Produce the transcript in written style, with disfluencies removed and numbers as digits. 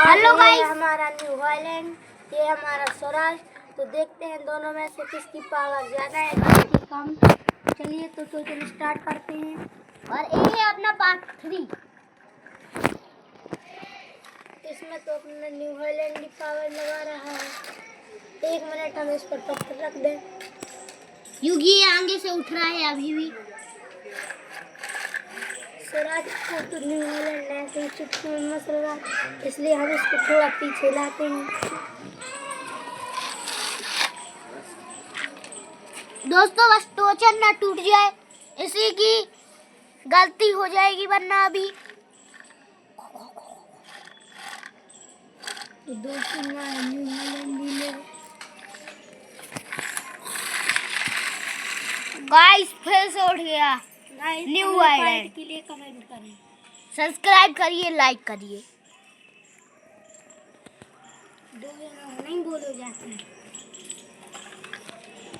Hello guys, हमारा new Holland, ये हमारा स्वराज। तो देखते हैं दोनों में से किसकी पावर ज्यादा है किसकी कम। चलिए तो चलो स्टार्ट करते हैं। और ये है अपना पार्ट 3। इसमें तो अपना न्यू हॉलैंड की पावर लगा रहा है। 1 मिनट हम इस पर पत्थर रख दें। युगी आगे से उठ रहा है अभी भी। स्वराज को तो न्यू हॉलैंड ऐसे ही चुटकी में मसल रहा है, इसलिए हम इसको थोड़ा पीछे लाते हैं। दोस्तों बस टोचन ना टूट जाए, इसी की गलती हो जाएगी, वरना अभी दोस्तों न्यू हॉलैंड भी ले। गाइस फिर से उठ गया न्यू हॉलैंड के लिए कमेंट करें, सब्सक्राइब करिए, लाइक करिए। 2 जगह नहीं बोलो जाते हैं।